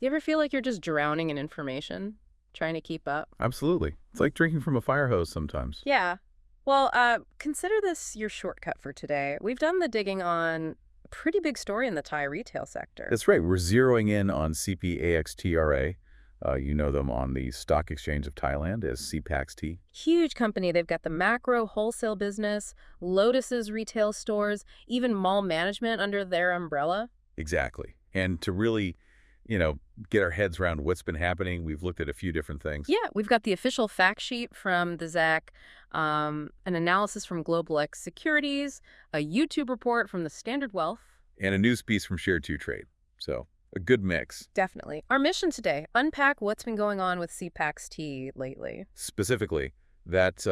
Do you ever feel like you're just drowning in information, trying to keep up? Absolutely. It's like drinking from a fire hose sometimes. Yeah. Well, consider this your shortcut for today. We've done the digging on a pretty big story in the Thai retail sector. That's right. We're zeroing in on CPAXTRA. You know them on the Stock Exchange of Thailand as CPAXT. Huge company. They've got the macro wholesale business, Lotus's retail stores, even mall management under their umbrella. Exactly. And to really, get our heads around what's been happening, we've looked at a few different things. Yeah, we've got the official fact sheet from the ZAC, an analysis from Global X Securities, a YouTube report from the Standard Wealth. And a news piece from Share 2 Trade. So a good mix. Definitely. Our mission today, unpack what's been going on with CPAXT lately. Specifically, that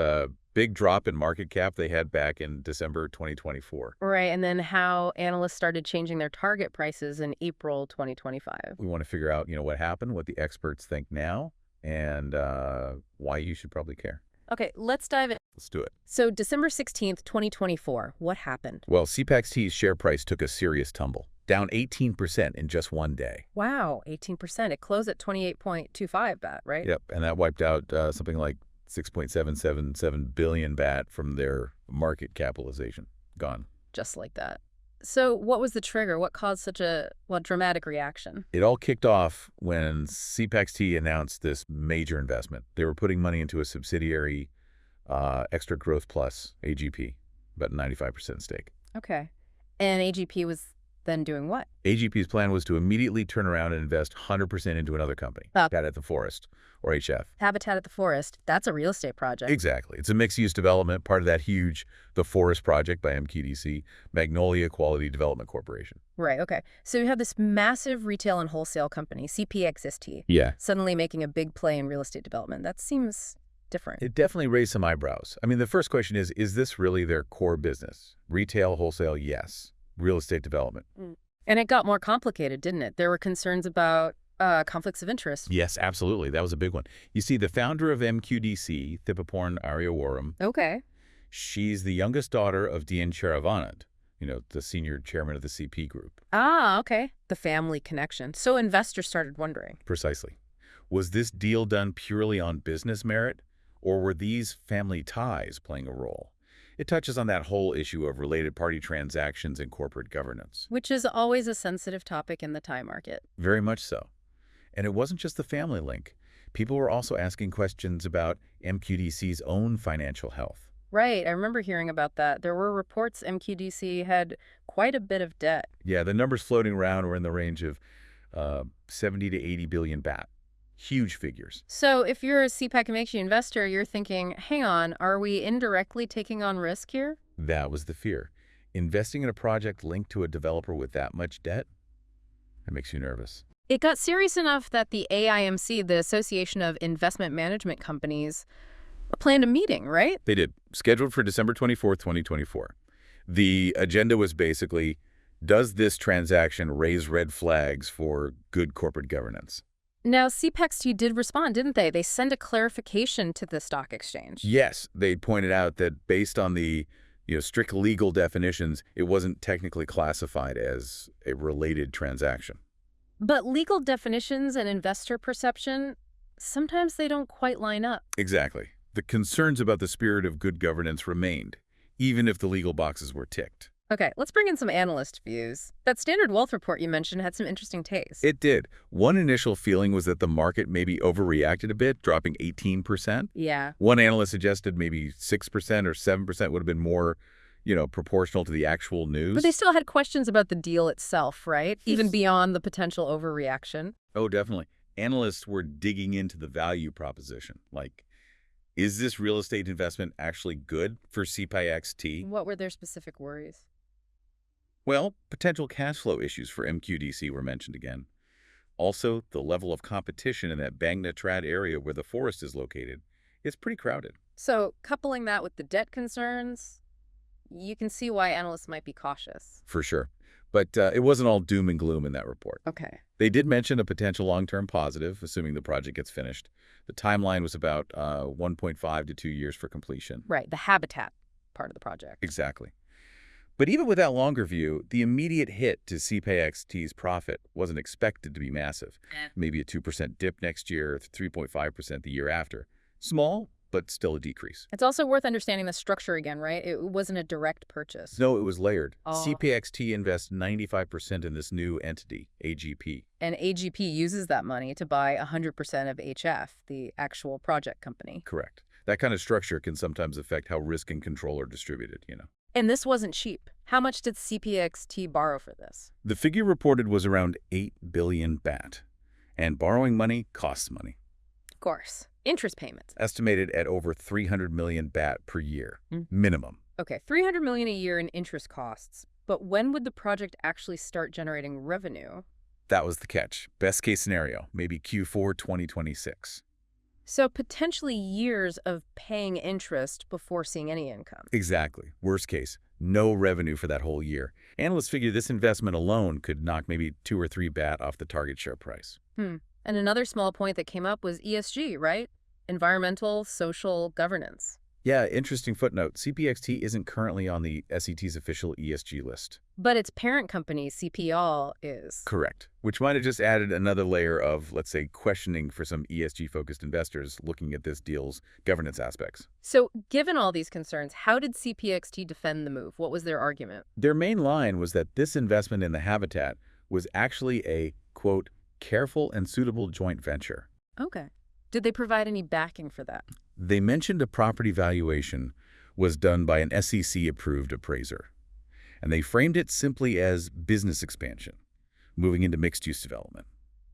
big drop in market cap they had back in December 2024. Right, and then how analysts started changing their target prices in April 2025. We want to figure out, what happened, what the experts think now, and why you should probably care. Okay, let's dive in. Let's do it. So December 16th, 2024, what happened? Well, CPAXT's share price took a serious tumble, down 18% in just one day. Wow, 18%. It closed at 28.25 baht, right? Yep, and that wiped out something like 6.777 billion baht from their market capitalization. Gone. Just like that. So what was the trigger? What caused such a, dramatic reaction? It all kicked off when CPAXT announced this major investment. They were putting money into a subsidiary, Extra Growth Plus, AGP, about a 95% stake. Okay. And AGP was then doing what? AGP's plan was to immediately turn around and invest 100% into another company, Habitat at the Forest, or HF. Habitat at the Forest. That's a real estate project. Exactly. It's a mixed-use development, part of that huge The Forest Project by MQDC, Magnolia Quality Development Corporation. Right, okay. So you have this massive retail and wholesale company, CPXST, suddenly making a big play in real estate development. That seems different. It definitely raised some eyebrows. I mean, the first question is this really their core business? Retail, wholesale, yes. Real estate development. And it got more complicated, didn't it? There were concerns about conflicts of interest. Yes, absolutely. That was a big one. You see, the founder of MQDC, Thipaporn Aryawaram, she's the youngest daughter of Dian Cheravanand, the senior chairman of the CP Group. Ah, okay. The family connection. So investors started wondering. Precisely. Was this deal done purely on business merit, or were these family ties playing a role? It touches on that whole issue of related party transactions and corporate governance. Which is always a sensitive topic in the Thai market. Very much so. And it wasn't just the family link. People were also asking questions about MQDC's own financial health. Right. I remember hearing about that. There were reports MQDC had quite a bit of debt. Yeah, the numbers floating around were in the range of 70 to 80 billion baht. Huge figures. So if you're a CPAC investor, you're thinking, hang on, are we indirectly taking on risk here? That was the fear. Investing in a project linked to a developer with that much debt? That makes you nervous. It got serious enough that the AIMC, the Association of Investment Management Companies, planned a meeting, right? They did. Scheduled for December 24th, 2024. The agenda was basically, does this transaction raise red flags for good corporate governance? Now, CPAXT did respond, didn't they? They sent a clarification to the stock exchange. Yes, they pointed out that based on the strict legal definitions, it wasn't technically classified as a related transaction. But legal definitions and investor perception, sometimes they don't quite line up. Exactly. The concerns about the spirit of good governance remained, even if the legal boxes were ticked. Okay, let's bring in some analyst views. That Standard Wealth report you mentioned had some interesting takes. It did. One initial feeling was that the market maybe overreacted a bit, dropping 18%. Yeah. One analyst suggested maybe 6% or 7% would have been more, proportional to the actual news. But they still had questions about the deal itself, right? Even beyond the potential overreaction. Oh, definitely. Analysts were digging into the value proposition. Like, is this real estate investment actually good for CPAXT? What were their specific worries? Well, potential cash flow issues for MQDC were mentioned again. Also, the level of competition in that Bang Trad area where the forest is located is pretty crowded. So, coupling that with the debt concerns, you can see why analysts might be cautious. For sure. But it wasn't all doom and gloom in that report. Okay. They did mention a potential long-term positive, assuming the project gets finished. The timeline was about 1.5 to 2 years for completion. Right, the habitat part of the project. Exactly. But even with that longer view, the immediate hit to CPAXT's profit wasn't expected to be massive. Maybe a 2% dip next year, 3.5% the year after. Small, but still a decrease. It's also worth understanding the structure again, right? It wasn't a direct purchase. No, it was layered. Oh. CPAXT invests 95% in this new entity, AGP. And AGP uses that money to buy 100% of HF, the actual project company. Correct. That kind of structure can sometimes affect how risk and control are distributed, you know. And this wasn't cheap. How much did CPXT borrow for this? The figure reported was around 8 billion baht. And borrowing money costs money. Of course. Interest payments. Estimated at over 300 million baht per year, minimum. Okay, 300 million a year in interest costs. But when would the project actually start generating revenue? That was the catch. Best case scenario, maybe Q4 2026. So potentially years of paying interest before seeing any income. Exactly. Worst case, no revenue for that whole year. Analysts figure this investment alone could knock maybe 2 or 3 baht off the target share price. And another small point that came up was ESG, right? Environmental, social, governance. Yeah, interesting footnote. CPXT isn't currently on the SET's official ESG list. But its parent company, CPL, is. Correct. Which might have just added another layer of, let's say, questioning for some ESG-focused investors looking at this deal's governance aspects. So, given all these concerns, how did CPXT defend the move? What was their argument? Their main line was that this investment in the habitat was actually a, quote, careful and suitable joint venture. Okay. Did they provide any backing for that? They mentioned a property valuation was done by an SEC-approved appraiser. And they framed it simply as business expansion, moving into mixed-use development.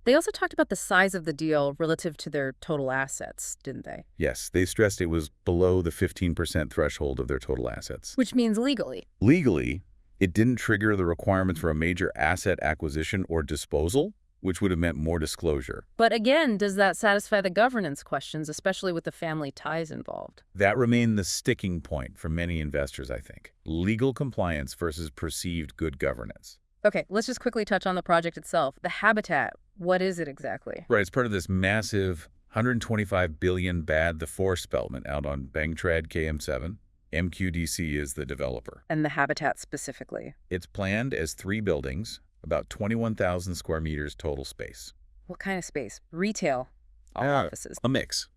They also talked about the size of the deal relative to their total assets, didn't they? Yes, they stressed it was below the 15% threshold of their total assets. Which means legally. Legally, it didn't trigger the requirements for a major asset acquisition or disposal, which would have meant more disclosure. But again, does that satisfy the governance questions, especially with the family ties involved? That remained the sticking point for many investors, I think. Legal compliance versus perceived good governance. Okay, let's just quickly touch on the project itself. The habitat, what is it exactly? Right, it's part of this massive 125 billion baht, the forest development out on Bang Trad KM7. MQDC is the developer. And the habitat specifically? It's planned as 3 buildings, about 21,000 square meters total space. What kind of space? Retail? Offices? A mix.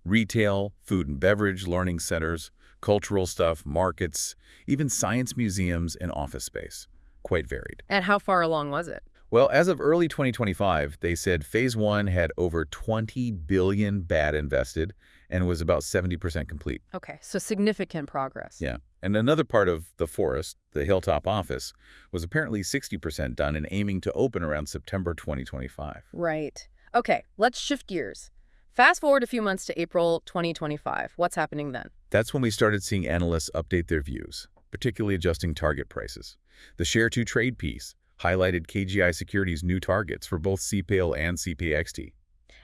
Retail, food and beverage, learning centers, cultural stuff, markets, even science museums and office space. Quite varied. And how far along was it? Well, as of early 2025, they said Phase 1 had over 20 billion baht invested and was about 70% complete. Okay, so significant progress. Yeah. And another part of the forest, the Hilltop office, was apparently 60% done and aiming to open around September 2025. Right. Okay, let's shift gears. Fast forward a few months to April 2025. What's happening then? That's when we started seeing analysts update their views, particularly adjusting target prices. The Share 2 trade piece highlighted KGI Securities' new targets for both CPAL and CPXT.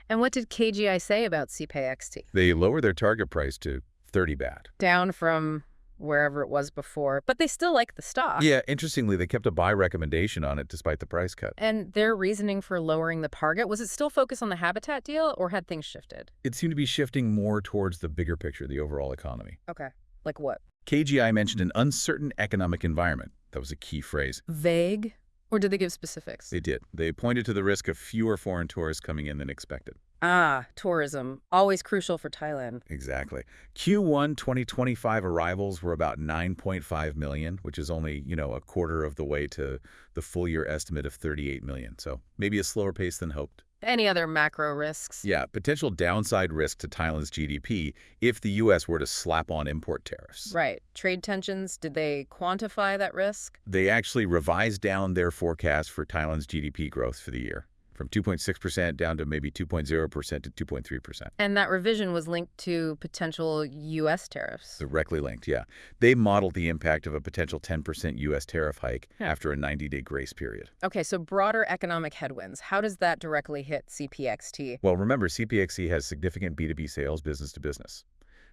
And what did KGI say about CPAXT? They lowered their target price to 30 baht. Down from wherever it was before, but they still like the stock. Yeah, interestingly, they kept a buy recommendation on it despite the price cut. And their reasoning for lowering the target, was it still focused on the habitat deal or had things shifted? It seemed to be shifting more towards the bigger picture, the overall economy. Okay, like what? KGI mentioned an uncertain economic environment. That was a key phrase. Vague? Or did they give specifics? They did. They pointed to the risk of fewer foreign tourists coming in than expected. Ah, tourism. Always crucial for Thailand. Exactly. Q1 2025 arrivals were about 9.5 million, which is only, a quarter of the way to the full year estimate of 38 million. So maybe a slower pace than hoped. Any other macro risks? Yeah, potential downside risk to Thailand's GDP if the U.S. were to slap on import tariffs. Right. Trade tensions, did they quantify that risk? They actually revised down their forecast for Thailand's GDP growth for the year, from 2.6% down to maybe 2.0% to 2.3%. And that revision was linked to potential U.S. tariffs. Directly linked, yeah. They modeled the impact of a potential 10% U.S. tariff hike after a 90-day grace period. Okay, so broader economic headwinds. How does that directly hit CPXT? Well, remember, CPXC has significant B2B sales, business to business,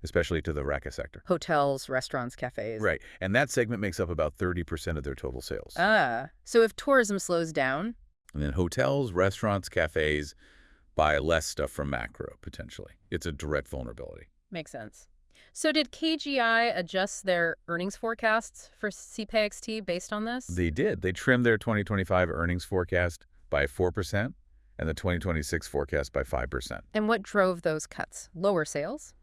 especially to the RACA sector. Hotels, restaurants, cafes. Right, and that segment makes up about 30% of their total sales. Ah, so if tourism slows down? And then hotels, restaurants, cafes buy less stuff from macro, potentially. It's a direct vulnerability. Makes sense. So did KGI adjust their earnings forecasts for CPAXT based on this? They did. They trimmed their 2025 earnings forecast by 4% and the 2026 forecast by 5%. And what drove those cuts? Lower sales?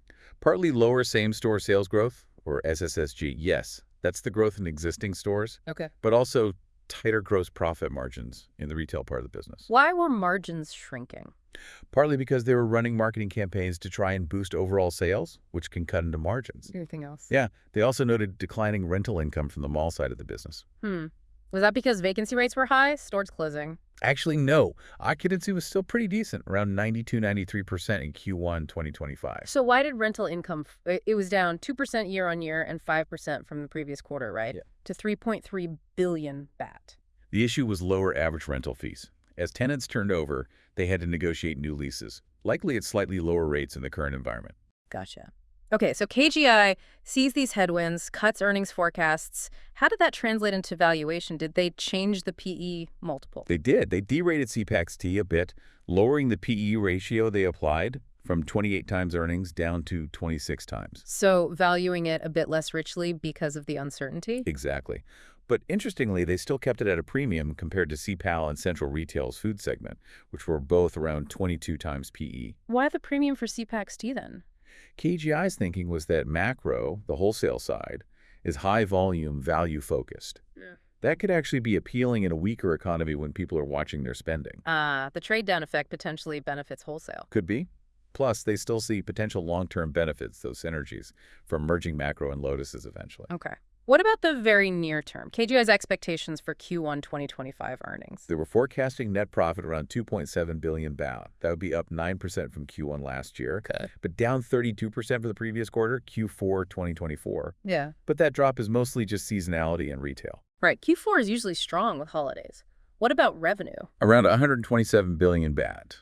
Partly lower same-store sales growth, or SSSG, yes, that's the growth in existing stores, Okay. but also tighter gross profit margins in the retail part of the business. Why were margins shrinking? Partly because they were running marketing campaigns to try and boost overall sales, which can cut into margins. Anything else? Yeah, they also noted declining rental income from the mall side of the business. Was that because vacancy rates were high? Stores closing? Actually, no. Occupancy was still pretty decent, around 92-93% in Q1 2025. So why did rental income, it was down 2% year on year and 5% from the previous quarter, right? Yeah. To 3.3 billion baht. The issue was lower average rental fees. As tenants turned over, they had to negotiate new leases, likely at slightly lower rates in the current environment. Gotcha. Okay, so KGI sees these headwinds, cuts earnings forecasts. How did that translate into valuation? Did they change the PE multiple? They did. They derated CPAXT a bit, lowering the PE ratio they applied from 28 times earnings down to 26 times. So valuing it a bit less richly because of the uncertainty? Exactly. But interestingly, they still kept it at a premium compared to CPAL and Central Retail's food segment, which were both around 22 times PE. Why the premium for CPAXT then? KGI's thinking was that macro, the wholesale side, is high-volume, value-focused. Yeah. That could actually be appealing in a weaker economy when people are watching their spending. The trade-down effect potentially benefits wholesale. Could be. Plus, they still see potential long-term benefits, those synergies, from merging macro and Lotus's eventually. Okay. What about the very near term? KGI's expectations for Q1 2025 earnings. They were forecasting net profit around 2.7 billion baht. That would be up 9% from Q1 last year, Okay. but down 32% for the previous quarter, Q4 2024. Yeah. But that drop is mostly just seasonality and retail. Right. Q4 is usually strong with holidays. What about revenue? Around 127 billion baht,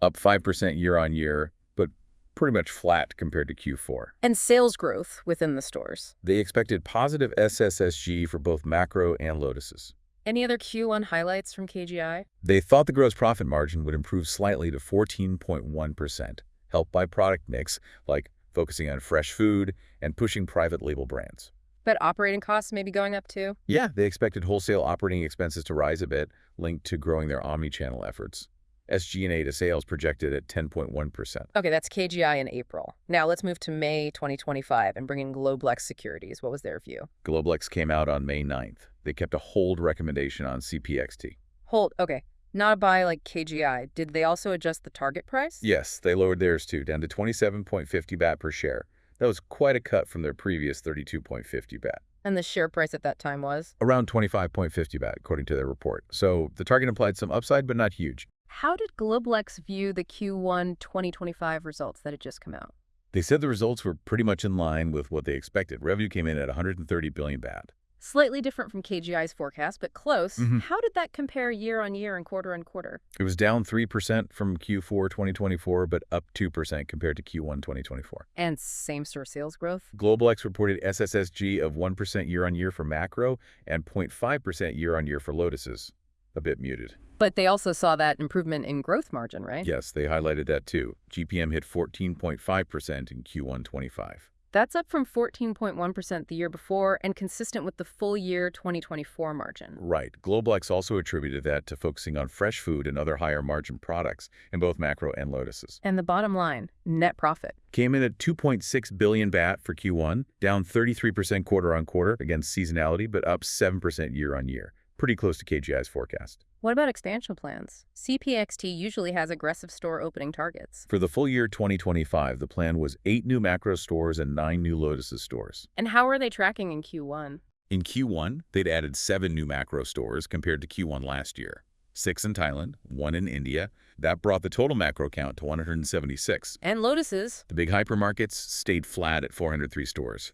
up 5% year on year, but pretty much flat compared to Q4. And sales growth within the stores. They expected positive SSSG for both macro and Lotus's. Any other Q1 highlights from KGI? They thought the gross profit margin would improve slightly to 14.1%, helped by product mix, like focusing on fresh food and pushing private label brands. But operating costs may be going up too? Yeah, they expected wholesale operating expenses to rise a bit, linked to growing their omni-channel efforts. SG&A to sales projected at 10.1%. Okay, that's KGI in April. Now let's move to May 2025 and bring in Globlex Securities. What was their view? Globlex came out on May 9th. They kept a hold recommendation on CPXT. Hold, okay. Not a buy like KGI. Did they also adjust the target price? Yes, they lowered theirs too, down to 27.50 baht per share. That was quite a cut from their previous 32.50 baht. And the share price at that time was? Around 25.50 baht, according to their report. So the target implied some upside, but not huge. How did Globlex view the Q1 2025 results that had just come out? They said the results were pretty much in line with what they expected. Revenue came in at 130 billion baht. Slightly different from KGI's forecast, but close. Mhm. How did that compare year on year and quarter on quarter? It was down 3% from Q4 2024, but up 2% compared to Q1 2024. And same-store sales growth? Globalex reported SSSG of 1% year-on-year for macro and 0.5% year-on-year for Lotus's. A bit muted. But they also saw that improvement in growth margin, right? Yes, they highlighted that too. GPM hit 14.5% in Q1 25. That's up from 14.1% the year before and consistent with the full year 2024 margin. Right. Globalex also attributed that to focusing on fresh food and other higher margin products in both macro and Lotus's. And the bottom line, net profit. Came in at 2.6 billion baht for Q1, down 33% quarter on quarter against seasonality, but up 7% year on year. Pretty close to KGI's forecast. What about expansion plans? CPXT usually has aggressive store opening targets. For the full year 2025, the plan was 8 new macro stores and 9 new Lotus's stores. And how are they tracking in Q1? In Q1, they'd added 7 new macro stores compared to Q1 last year. 6 in Thailand, 1 in India. That brought the total macro count to 176. And Lotus's. The big hypermarkets stayed flat at 403 stores.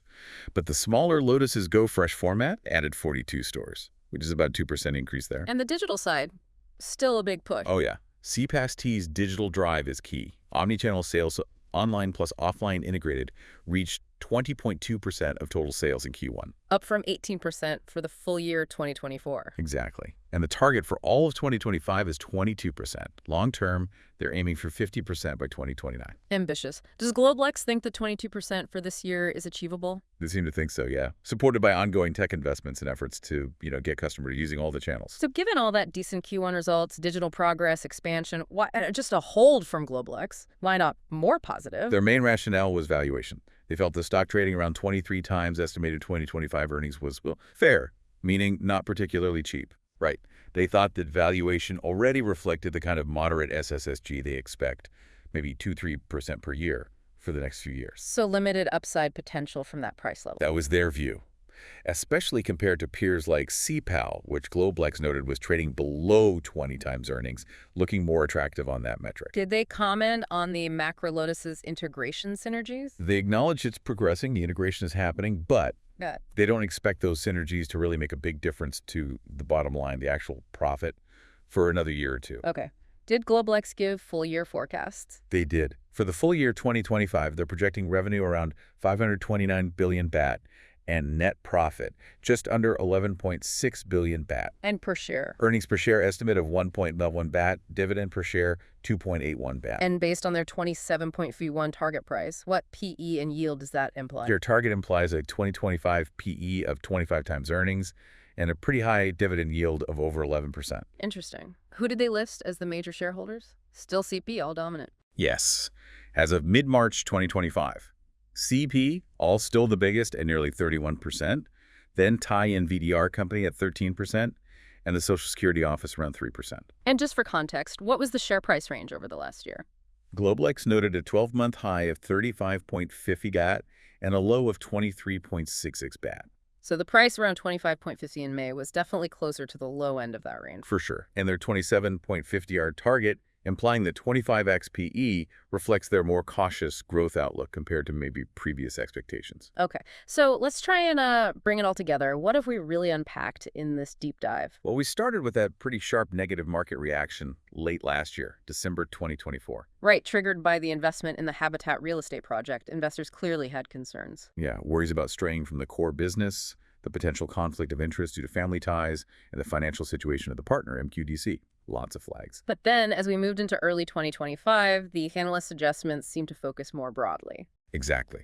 But the smaller Lotus's Go Fresh format added 42 stores, which is about a 2% increase there. And the digital side, still a big push. Oh yeah. CPAXT's digital drive is key. Omnichannel sales, online plus offline integrated, reached 20.2% of total sales in Q1. Up from 18% for the full year 2024. Exactly. And the target for all of 2025 is 22%. Long term, they're aiming for 50% by 2029. Ambitious. Does Globelex think the 22% for this year is achievable? They seem to think so, yeah. Supported by ongoing tech investments and efforts to, get customers using all the channels. So given all that decent Q1 results, digital progress, expansion, why just a hold from Globelex? Why not more positive? Their main rationale was valuation. They felt the stock trading around 23 times estimated 2025 earnings was, fair, meaning not particularly cheap. Right. They thought that valuation already reflected the kind of moderate SSSG they expect, maybe 2–3% per year for the next few years. So limited upside potential from that price level. That was their view, especially compared to peers like CPAL, which Globelex noted was trading below 20 times earnings, looking more attractive on that metric. Did they comment on the Macro Lotus's integration synergies? They acknowledge it's progressing, the integration is happening, but they don't expect those synergies to really make a big difference to the bottom line, the actual profit, for another year or two. Okay. Did Globelex give full-year forecasts? They did. For the full year 2025, they're projecting revenue around 529 billion baht and net profit just under 11.6 billion baht. And per share? Earnings per share estimate of 1.11 baht, dividend per share 2.81 baht. And based on their 27.31 target price, what PE and yield does that imply? Their target implies a 2025 PE of 25 times earnings and a pretty high dividend yield of over 11%. Interesting. Who did they list as the major shareholders? Still CP, all dominant. Yes. As of mid-March 2025, CP, all still the biggest at nearly 31%, then Thai NVDR Company at 13%, and the Social Security Office around 3%. And just for context, what was the share price range over the last year? Globelex noted a 12-month high of 35.50 baht and a low of 23.66 baht. So the price around 25.50 in May was definitely closer to the low end of that range. For sure. And their 27.50 target, implying that 25x PE reflects their more cautious growth outlook compared to maybe previous expectations. Okay, so let's try and bring it all together. What have we really unpacked in this deep dive? Well, we started with that pretty sharp negative market reaction late last year, December 2024. Right, triggered by the investment in the Habitat real estate project. Investors clearly had concerns. Yeah, worries about straying from the core business, the potential conflict of interest due to family ties, and the financial situation of the partner, MQDC. Lots of flags. But then, as we moved into early 2025, the analyst adjustments seemed to focus more broadly. Exactly.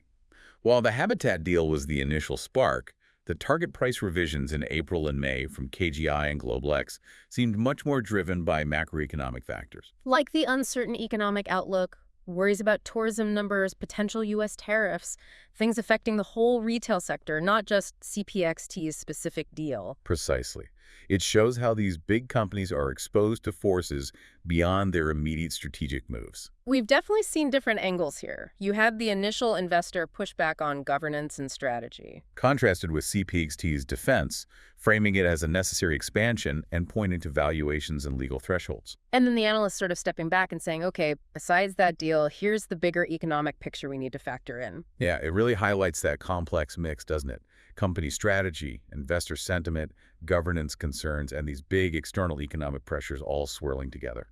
While the Habitat deal was the initial spark, the target price revisions in April and May from KGI and Globelex seemed much more driven by macroeconomic factors. Like the uncertain economic outlook, worries about tourism numbers, potential U.S. tariffs, things affecting the whole retail sector, not just CPXT's specific deal. Precisely. It shows how these big companies are exposed to forces beyond their immediate strategic moves. We've definitely seen different angles here. You had the initial investor pushback on governance and strategy, contrasted with CPXT's defense, framing it as a necessary expansion and pointing to valuations and legal thresholds. And then the analysts sort of stepping back and saying, okay, besides that deal, here's the bigger economic picture we need to factor in. Yeah, it really highlights that complex mix, doesn't it? Company strategy, investor sentiment, governance concerns, and these big external economic pressures all swirling together.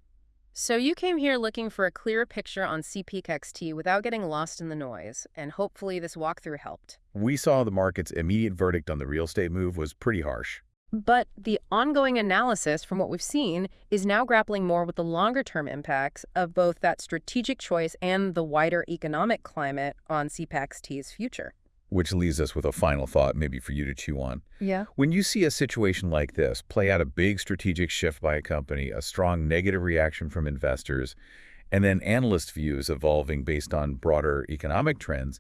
So you came here looking for a clearer picture on CPXT without getting lost in the noise, and hopefully this walkthrough helped. We saw the market's immediate verdict on the real estate move was pretty harsh. But the ongoing analysis, from what we've seen, is now grappling more with the longer-term impacts of both that strategic choice and the wider economic climate on CPAXT's future. Which leaves us with a final thought, maybe for you to chew on. Yeah. When you see a situation like this play out, a big strategic shift by a company, a strong negative reaction from investors, and then analyst views evolving based on broader economic trends,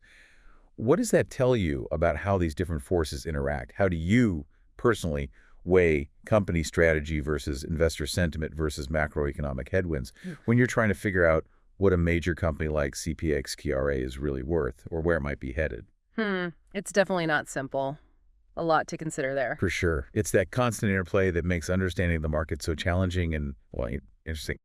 what does that tell you about how these different forces interact? How do you personally weigh company strategy versus investor sentiment versus macroeconomic headwinds when you're trying to figure out what a major company like CPXTRA is really worth or where it might be headed? It's definitely not simple. A lot to consider there. For sure. It's that constant interplay that makes understanding the market so challenging and, well, interesting.